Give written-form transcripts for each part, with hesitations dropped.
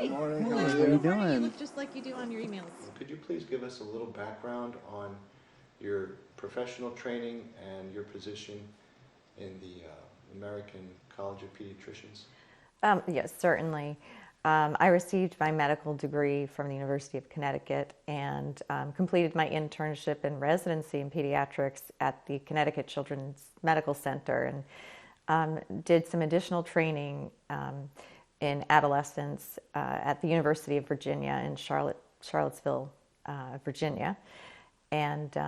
Hey. Morning. How are you doing? You look just like you do on your emails. Could you please give us a little background on your professional training and your position in the American College of Pediatricians? Yes, certainly. I received my medical degree from the University of Connecticut and completed my internship and residency in pediatrics at the Connecticut Children's Medical Center, and did some additional training in adolescence at the University of Virginia in Charlottesville, Virginia, and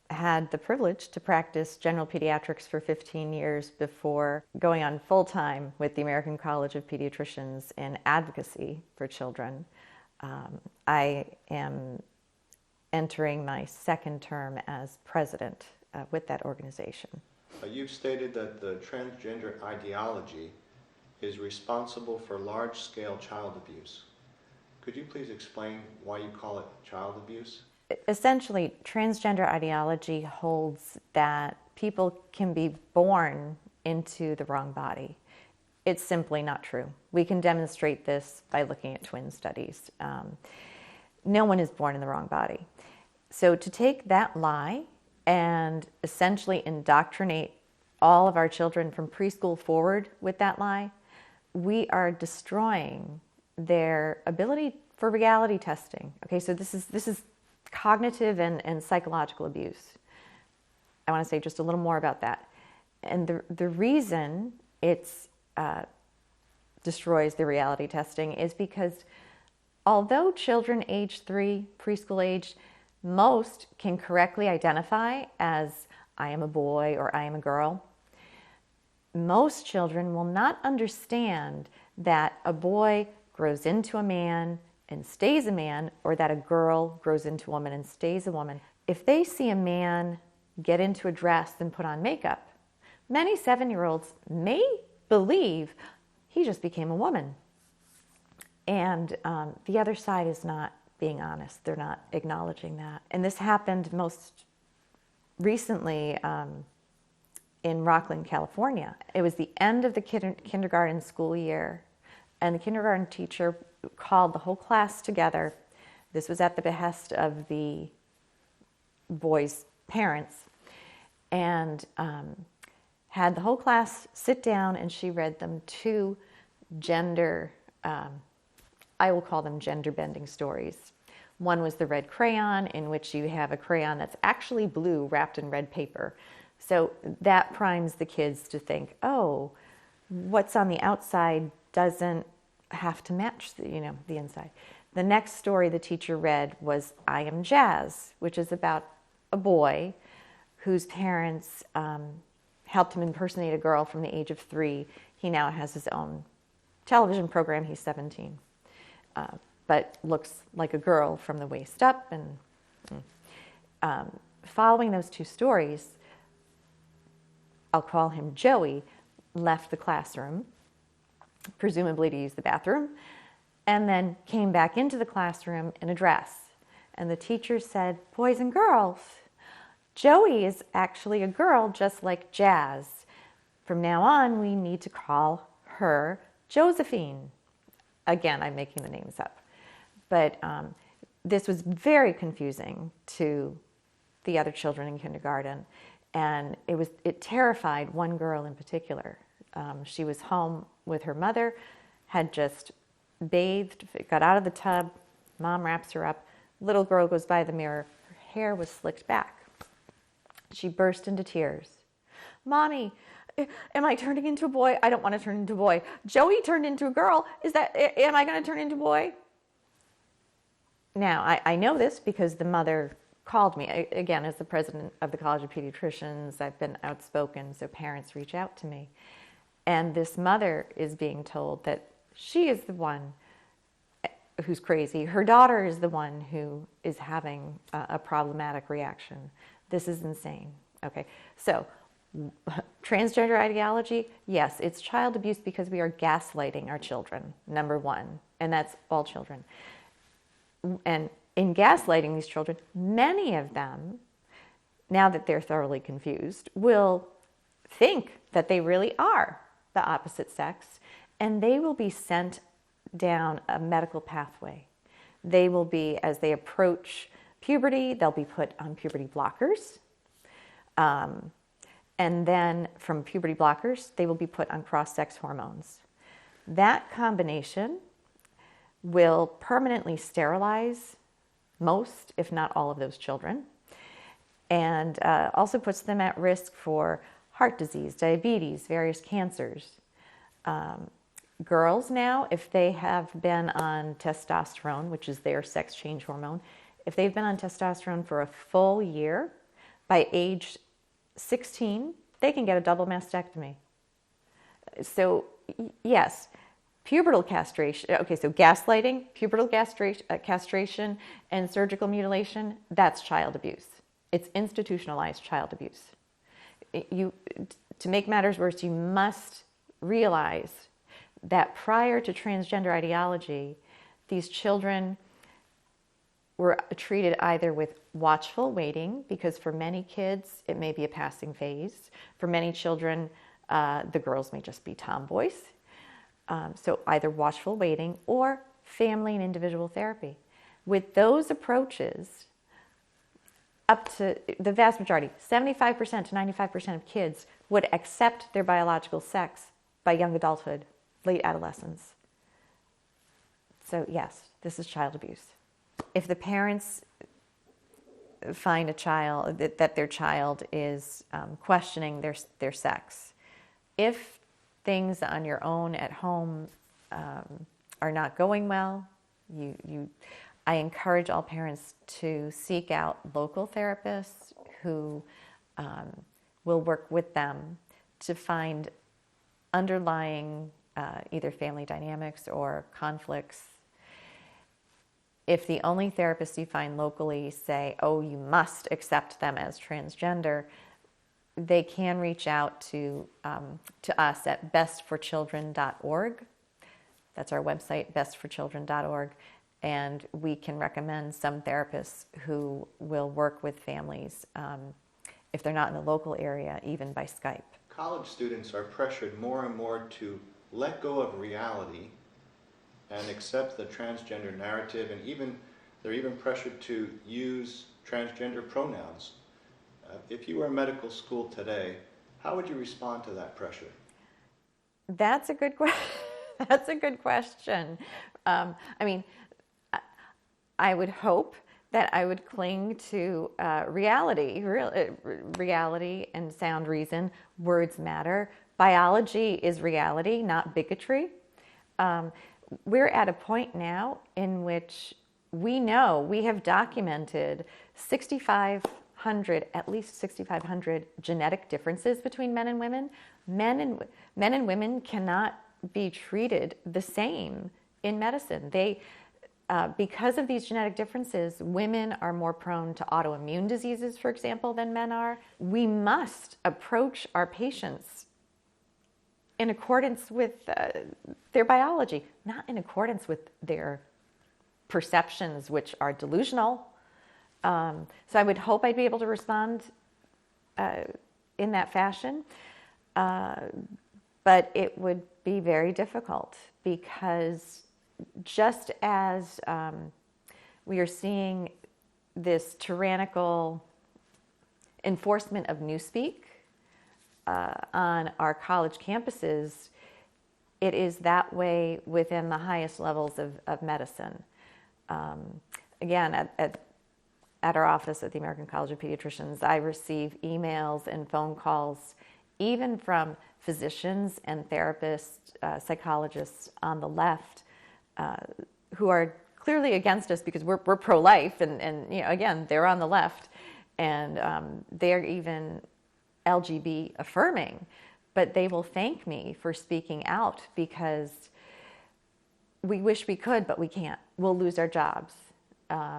had the privilege to practice general pediatrics for 15 years before going on full-time with the American College of Pediatricians in advocacy for children. I am entering my second term as president with that organization. You've stated that the transgender ideology is responsible for large-scale child abuse. Could you please explain why you call it child abuse? Essentially, transgender ideology holds that people can be born into the wrong body. It's simply not true. We can demonstrate this by looking at twin studies. No one is born in the wrong body. So to take that lie and essentially indoctrinate all of our children from preschool forward with that lie, we are destroying their ability for reality testing. Okay, so this is cognitive and psychological abuse. I want to say just a little more about that. And the reason it's destroys the reality testing is because although children age 3, preschool age, most can correctly identify as I am a boy or I am a girl, most children will not understand that a boy grows into a man and stays a man, or that a girl grows into a woman and stays a woman. If they see a man get into a dress and put on makeup, many 7-year-olds may believe he just became a woman. And the other side is not being honest. They're not acknowledging that. And this happened most recently in Rockland, California. It was the end of the kindergarten school year, and the kindergarten teacher called the whole class together. This was at the behest of the boys' parents, and had the whole class sit down, and she read them 2 gender, I will call them gender-bending stories. One was The Red Crayon, in which you have a crayon that's actually blue wrapped in red paper. So that primes the kids to think, oh, what's on the outside doesn't have to match the inside. The next story the teacher read was I Am Jazz, which is about a boy whose parents helped him impersonate a girl from the age of 3. He now has his own television program. He's 17, but looks like a girl from the waist up. And following those 2 stories, I'll call him Joey, left the classroom, presumably to use the bathroom, and then came back into the classroom in a dress. And the teacher said, boys and girls, Joey is actually a girl just like Jazz. From now on, we need to call her Josephine. Again, I'm making the names up. But this was very confusing to the other children in kindergarten. And it terrified one girl in particular. She was home with her mother, had just bathed, got out of the tub, mom wraps her up, little girl goes by the mirror, her hair was slicked back. She burst into tears. Mommy, am I turning into a boy? I don't want to turn into a boy. Joey turned into a girl. Am I going to turn into a boy? Now, I know this because the mother called me. Again, as the president of the College of Pediatricians, I've been outspoken, so parents reach out to me. And this mother is being told that she is the one who's crazy. Her daughter is the one who is having a problematic reaction. This is insane. Okay, so transgender ideology, yes, it's child abuse because we are gaslighting our children, number one, and that's all children. And in gaslighting these children, many of them, now that they're thoroughly confused, will think that they really are the opposite sex, and they will be sent down a medical pathway. They will be, as they approach puberty, they'll be put on puberty blockers. And then from puberty blockers, they will be put on cross-sex hormones. That combination will permanently sterilize most, if not all, of those children, and also puts them at risk for heart disease, diabetes, various cancers. Girls now, if they have been on testosterone, which is their sex change hormone, if they've been on testosterone for a full year, by age 16, they can get a double mastectomy. So yes, pubertal castration, okay, so gaslighting, pubertal castration, and surgical mutilation, that's child abuse. It's institutionalized child abuse. To make matters worse, you must realize that prior to transgender ideology, these children were treated either with watchful waiting, because for many kids, it may be a passing phase. For many children, the girls may just be tomboys. So either watchful waiting or family and individual therapy. With those approaches, up to the vast majority, 75% to 95% of kids would accept their biological sex by young adulthood, late adolescence. So yes, this is child abuse. If the parents find a child, that their child is questioning their sex, if things on your own at home are not going well, I encourage all parents to seek out local therapists who will work with them to find underlying either family dynamics or conflicts. If the only therapists you find locally say, oh, you must accept them as transgender, they can reach out to us at bestforchildren.org. That's our website, bestforchildren.org. And we can recommend some therapists who will work with families, if they're not in the local area, even by Skype. College students are pressured more and more to let go of reality and accept the transgender narrative, and they're even pressured to use transgender pronouns. If you were in medical school today, how would you respond to that pressure? That's a good question. That's a good question. I mean, I would hope that I would cling to reality and sound reason. Words matter. Biology is reality, not bigotry. We're at a point now in which we know, we have documented at least 6,500 genetic differences between men and women. Men and women cannot be treated the same in medicine. Because of these genetic differences, women are more prone to autoimmune diseases, for example, than men are. We must approach our patients in accordance with their biology, not in accordance with their perceptions, which are delusional. So I would hope I'd be able to respond in that fashion, but it would be very difficult, because just as we are seeing this tyrannical enforcement of newspeak on our college campuses, it is that way within the highest levels of medicine. Again, at our office at the American College of Pediatricians, I receive emails and phone calls, even from physicians and therapists, psychologists on the left, who are clearly against us because we're pro-life, and again, they're on the left, and they're even LGBT affirming, but they will thank me for speaking out, because we wish we could, but we can't. We'll lose our jobs.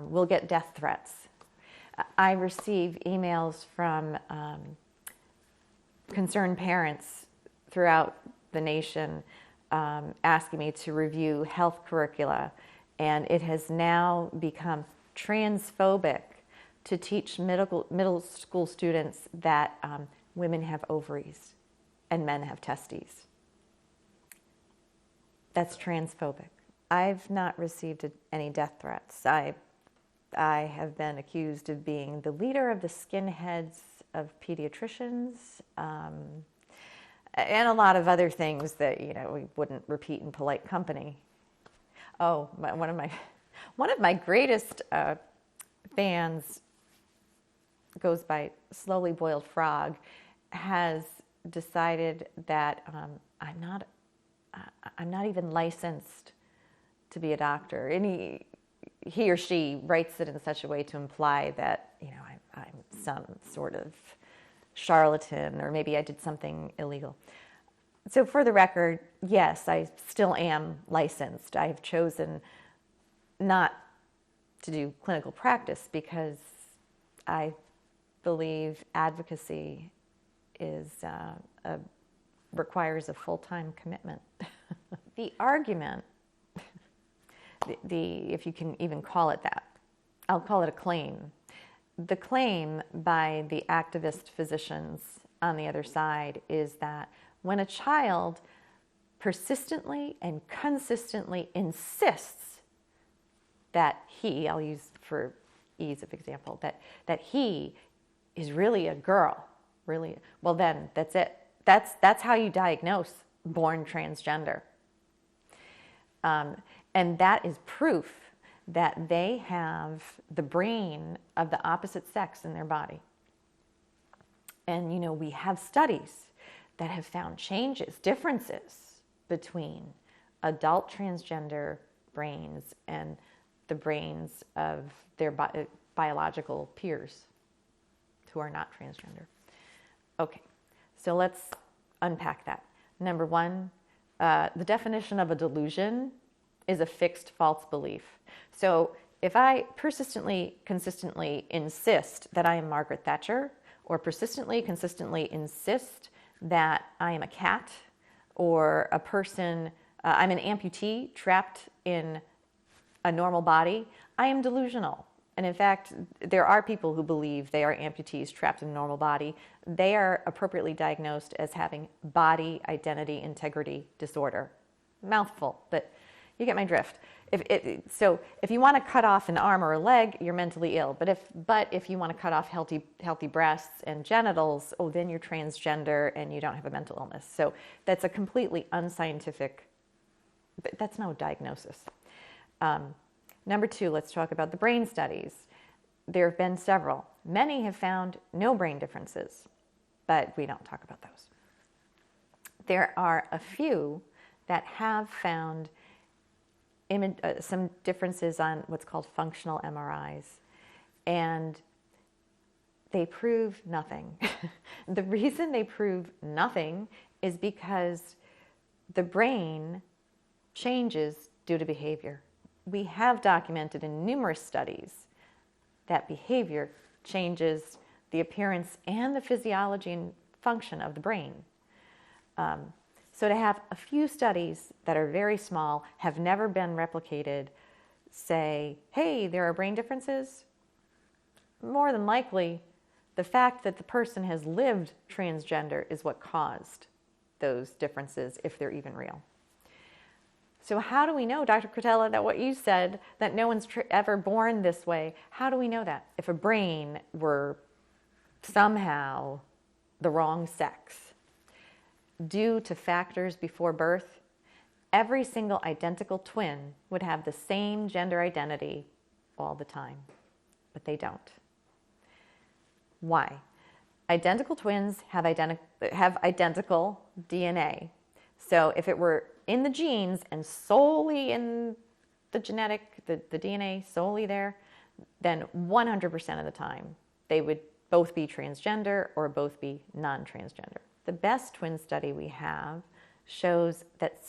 We'll get death threats. I receive emails from concerned parents throughout the nation asking me to review health curricula, and it has now become transphobic to teach middle school students that women have ovaries and men have testes. That's transphobic. I've not received any death threats. I have been accused of being the leader of the skinheads of pediatricians, and a lot of other things that we wouldn't repeat in polite company. Oh, one of my greatest fans goes by Slowly Boiled Frog, has decided that I'm not even licensed to be a doctor, and he or she writes it in such a way to imply that I'm some sort of charlatan, or maybe I did something illegal. So for the record, yes, I still am licensed. I've chosen not to do clinical practice because I believe advocacy requires a full-time commitment. The argument, if you can even call it that, I'll call it a claim. The claim by the activist physicians on the other side is that when a child persistently and consistently insists that he, I'll use for ease of example, that he is really a girl, really, well then that's it. That's how you diagnose born transgender. And that is proof that they have the brain of the opposite sex in their body. And we have studies that have found differences between adult transgender brains and the brains of their biological peers who are not transgender. Okay, so let's unpack that. Number one, the definition of a delusion is a fixed false belief. So if I persistently, consistently insist that I am Margaret Thatcher, or persistently, consistently insist that I am a cat, or a person, I'm an amputee trapped in a normal body, I am delusional. And in fact, there are people who believe they are amputees trapped in a normal body. They are appropriately diagnosed as having body identity integrity disorder. Mouthful, but you get my drift. So if you want to cut off an arm or a leg, you're mentally ill. But if you want to cut off healthy breasts and genitals, then you're transgender and you don't have a mental illness. So that's a completely unscientific, but that's no diagnosis. Number two, let's talk about the brain studies. There have been several. Many have found no brain differences, but we don't talk about those. There are a few that have found some differences on what's called functional MRIs, and they prove nothing. The reason they prove nothing is because the brain changes due to behavior. We have documented in numerous studies that behavior changes the appearance and the physiology and function of the brain. So to have a few studies that are very small, have never been replicated, say, hey, there are brain differences, more than likely, the fact that the person has lived transgender is what caused those differences, if they're even real. So how do we know, Dr. Cretella, that what you said, that no one's ever born this way, how do we know that? If a brain were somehow the wrong sex, due to factors before birth, every single identical twin would have the same gender identity all the time, but they don't. Why? Identical twins have identical DNA. So if it were in the genes and solely in the the DNA solely there, then 100% of the time they would both be transgender or both be non-transgender. The best twin study we have shows that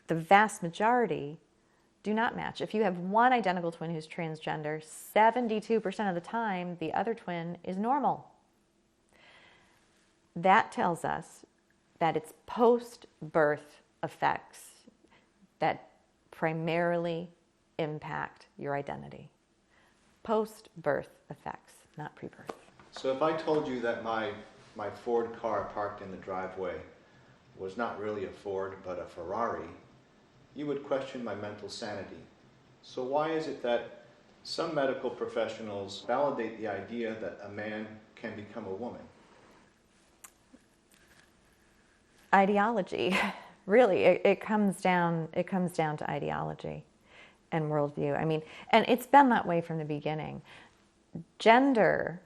the vast majority do not match. If you have one identical twin who's transgender, 72% of the time the other twin is normal. That tells us that it's post-birth effects that primarily impact your identity. Post-birth effects, not pre-birth. So if I told you that my Ford car parked in the driveway was not really a Ford but a Ferrari, you would question my mental sanity. So why is it that some medical professionals validate the idea that a man can become a woman? Ideology. Really, it comes down to ideology and worldview. I mean, and it's been that way from the beginning. Gender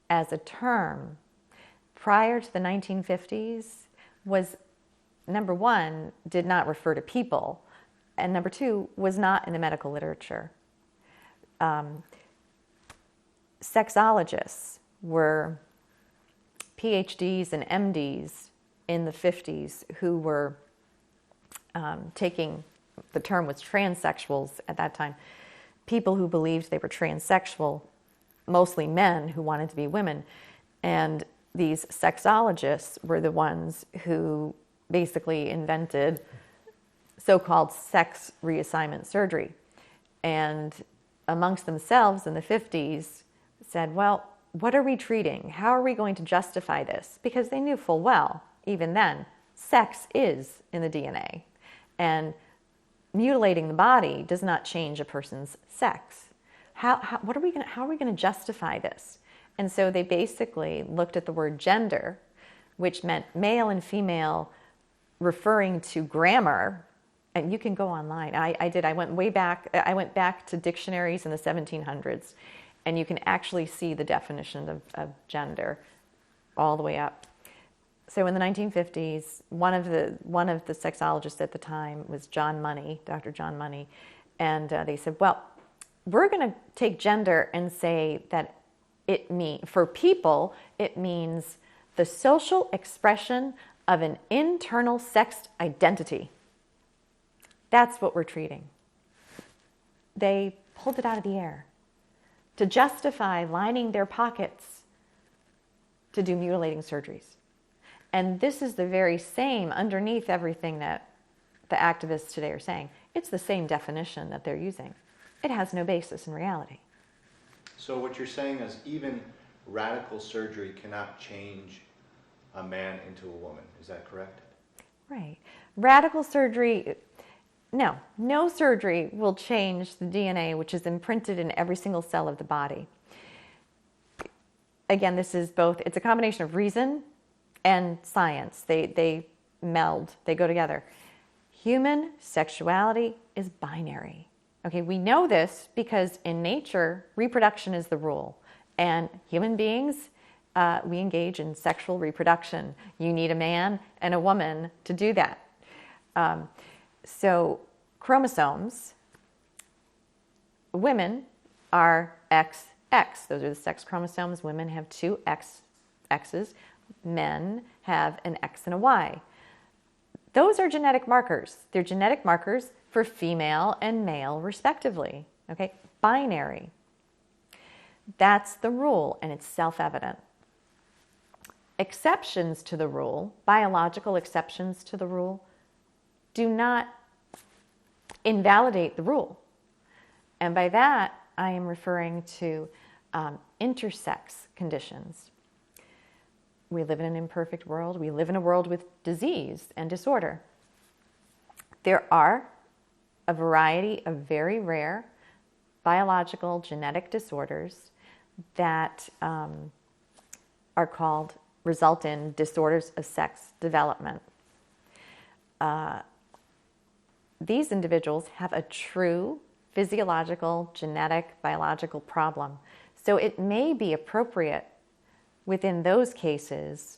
as a term prior to the 1950s was, number one, did not refer to people, and number two, was not in the medical literature. Sexologists were PhDs and MDs in the 50s who were taking, the term was transsexuals at that time, people who believed they were transsexual, mostly men who wanted to be women. And these sexologists were the ones who basically invented so-called sex reassignment surgery. And amongst themselves in the 50s said, well, what are we treating? How are we going to justify this? Because they knew full well, even then, sex is in the DNA. And mutilating the body does not change a person's sex. How are we going to justify this? And so they basically looked at the word gender, which meant male and female, referring to grammar. And you can go online. I did. I went way back. I went back to dictionaries in the 1700s, and you can actually see the definition of gender all the way up. So in the 1950s, one of the sexologists at the time was John Money, Dr. John Money, and they said, well, we're going to take gender and say that for people, it means the social expression of an internal sex identity. That's what we're treating. They pulled it out of the air to justify lining their pockets to do mutilating surgeries. And this is the very same, underneath everything that the activists today are saying, it's the same definition that they're using. It has no basis in reality. So what you're saying is even radical surgery cannot change a man into a woman. Is that correct? Right. Radical surgery, no surgery will change the DNA, which is imprinted in every single cell of the body. Again, this is both, it's a combination of reason and science. They meld, they go together. Human sexuality is binary. Okay, we know this because in nature, reproduction is the rule. And human beings, we engage in sexual reproduction. You need a man and a woman to do that. So chromosomes, women are XX. Those are the sex chromosomes. Women have two X's. Men have an X and a Y. Those are genetic markers. They're genetic markers for female and male, respectively. Okay, binary. That's the rule, and it's self-evident. Exceptions to the rule, biological exceptions to the rule, do not invalidate the rule. And by that, I am referring to intersex conditions. We live in an imperfect world. We live in a world with disease and disorder. There are a variety of very rare biological genetic disorders that result in disorders of sex development. These individuals have a true physiological, genetic, biological problem. So it may be appropriate within those cases,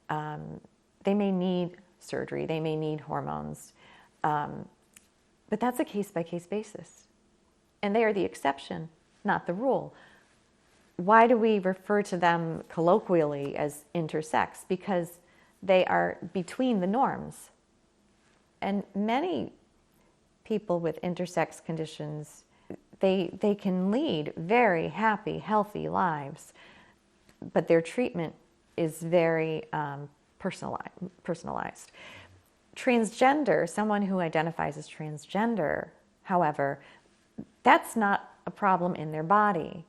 they may need surgery, they may need hormones, but that's a case-by-case basis. And they are the exception, not the rule. Why do we refer to them colloquially as intersex? Because they are between the norms. And many people with intersex conditions, they can lead very happy, healthy lives, but their treatment is very personalized. Transgender, someone who identifies as transgender, however, that's not a problem in their body.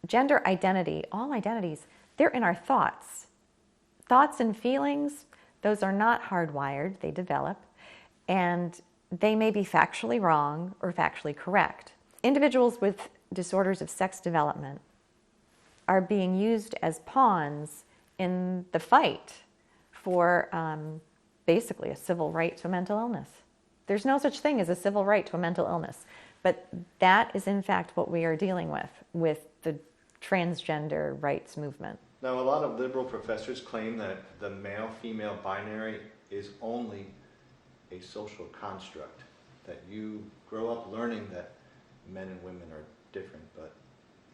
Gender identity, all identities, they're in our thoughts. Thoughts and feelings, those are not hardwired, they develop. And they may be factually wrong or factually correct. Individuals with disorders of sex development are being used as pawns in the fight for basically a civil right to a mental illness. There's no such thing as a civil right to a mental illness, but that is in fact what we are dealing with the transgender rights movement. Now, a lot of liberal professors claim that the male-female binary is only a social construct, that you grow up learning that men and women are different, but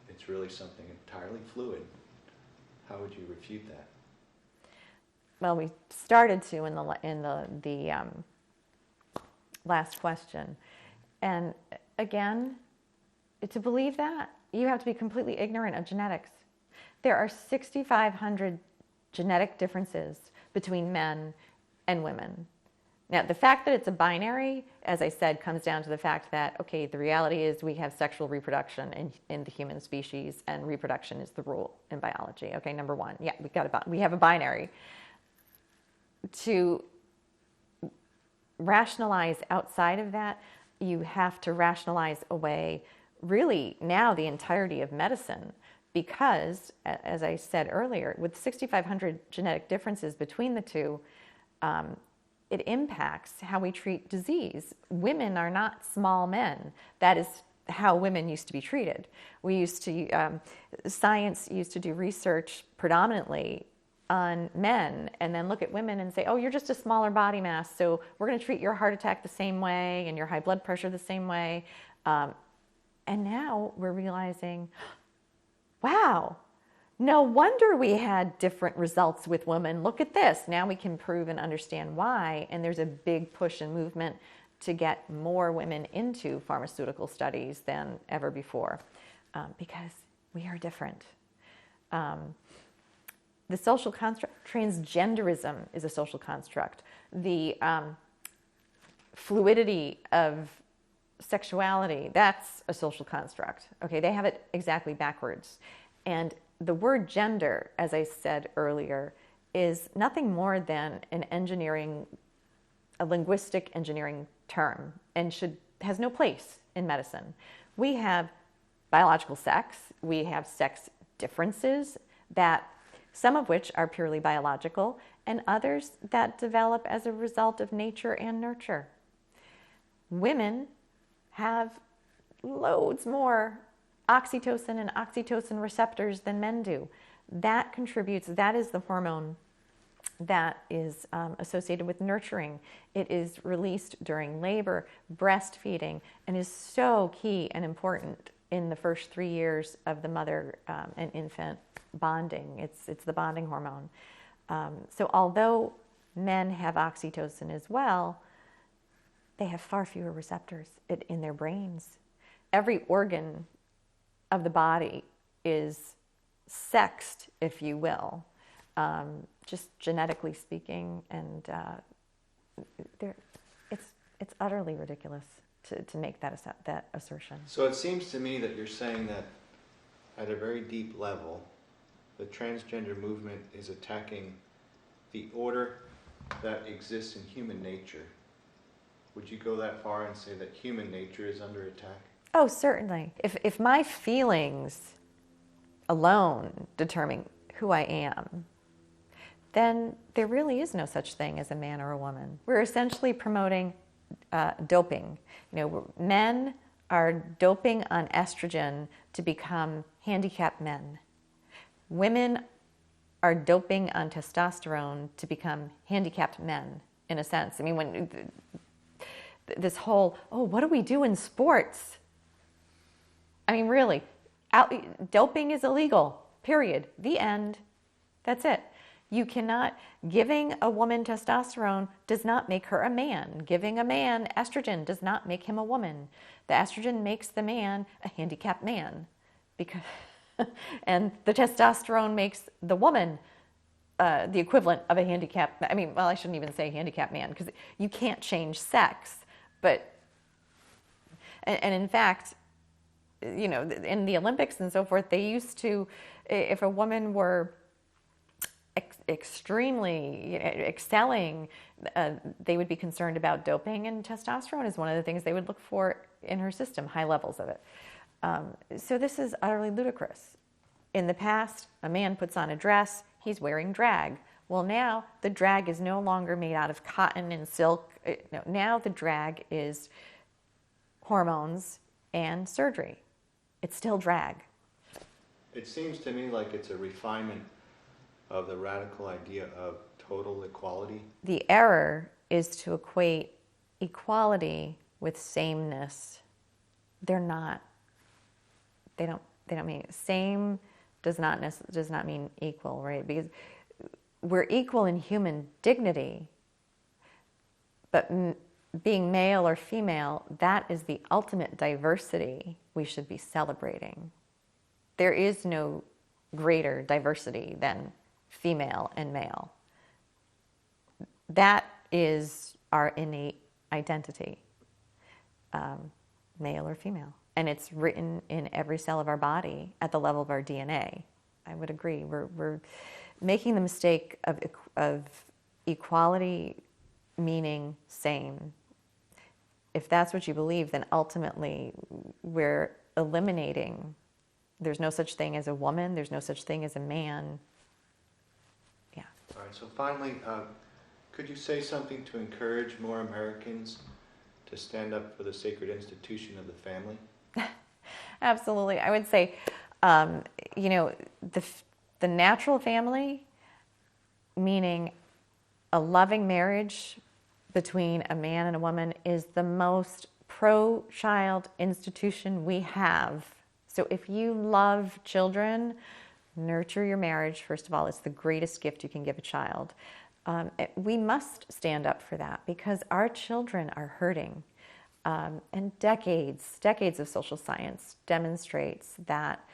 it's really something entirely fluid. How would you refute that? Well, we started to in the last question, and again, to believe that, you have to be completely ignorant of genetics. There are 6,500 genetic differences between men and women. Now, the fact that it's a binary, as I said, comes down to the fact that, okay, the reality is we have sexual reproduction in the human species, and reproduction is the rule in biology. Okay, number one, yeah, we have a binary. To rationalize outside of that, you have to rationalize away really now the entirety of medicine, because, as I said earlier, with 6,500 genetic differences between the two, it impacts how we treat disease. Women are not small men. That is how women used to be treated. Science used to do research predominantly on men and then look at women and say, oh, you're just a smaller body mass, so we're going to treat your heart attack the same way and your high blood pressure the same way. And now we're realizing, wow, no wonder we had different results with women. Look at this. Now we can prove and understand why. And there's a big push and movement to get more women into pharmaceutical studies than ever before, because we are different. The social construct, transgenderism is a social construct. The fluidity of sexuality, that's a social construct. Okay, they have it exactly backwards. And the word gender, as I said earlier, is nothing more than a linguistic engineering term, and has no place in medicine. We have biological sex, we have sex differences, that some of which are purely biological, and others that develop as a result of nature and nurture. Women have loads more oxytocin and oxytocin receptors than men do. That contributes, that is the hormone that is associated with nurturing. It is released during labor, breastfeeding, and is so key and important in the first 3 years of the mother and infant bonding. It's the bonding hormone. So although men have oxytocin as well, they have far fewer receptors in their brains. Every organ of the body is sexed, if you will, just genetically speaking, and it's utterly ridiculous to make that assertion. So it seems to me that you're saying that at a very deep level, the transgender movement is attacking the order that exists in human nature. Would you go that far and say that human nature is under attack? Oh, certainly. If my feelings alone determine who I am, then there really is no such thing as a man or a woman. We're essentially promoting doping. Men are doping on estrogen to become handicapped men. Women are doping on testosterone to become handicapped men, in a sense. I mean, when this whole, what do we do in sports? I mean, really, doping is illegal, period. The end. That's it. You cannot, giving a woman testosterone does not make her a man. Giving a man estrogen does not make him a woman. The estrogen makes the man a handicapped man, because, and the testosterone makes the woman the equivalent of a handicapped, I shouldn't even say handicapped man, because you can't change sex. But, and in fact, in the Olympics and so forth, they used to, if a woman were extremely excelling, they would be concerned about doping, and testosterone is one of the things they would look for in her system, high levels of it. So this is utterly ludicrous. In the past, a man puts on a dress, he's wearing drag. Well, now the drag is no longer made out of cotton and silk. No, now the drag is hormones and surgery. It's still drag. It seems to me like it's a refinement of the radical idea of total equality. The error is to equate equality with sameness. They're not. They don't mean same. Does not mean equal, right? Because we're equal in human dignity, but being male or female, that is the ultimate diversity we should be celebrating. There is no greater diversity than female and male. That is our innate identity, male or female. And it's written in every cell of our body at the level of our DNA. I would agree. We're making the mistake of equality meaning same. If that's what you believe, then ultimately we're eliminating. There's no such thing as a woman. There's no such thing as a man. Yeah. All right, so finally, could you say something to encourage more Americans to stand up for the sacred institution of the family? Absolutely. I would say, the natural family, meaning a loving marriage between a man and a woman, is the most pro-child institution we have. So if you love children, nurture your marriage. First of all, it's the greatest gift you can give a child. We must stand up for that because our children are hurting. And decades of social science demonstrates that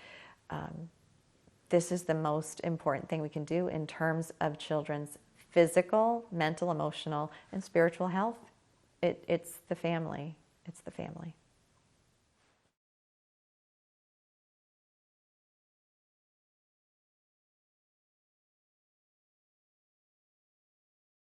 this is the most important thing we can do in terms of children's physical, mental, emotional, and spiritual health. It's the family. It's the family.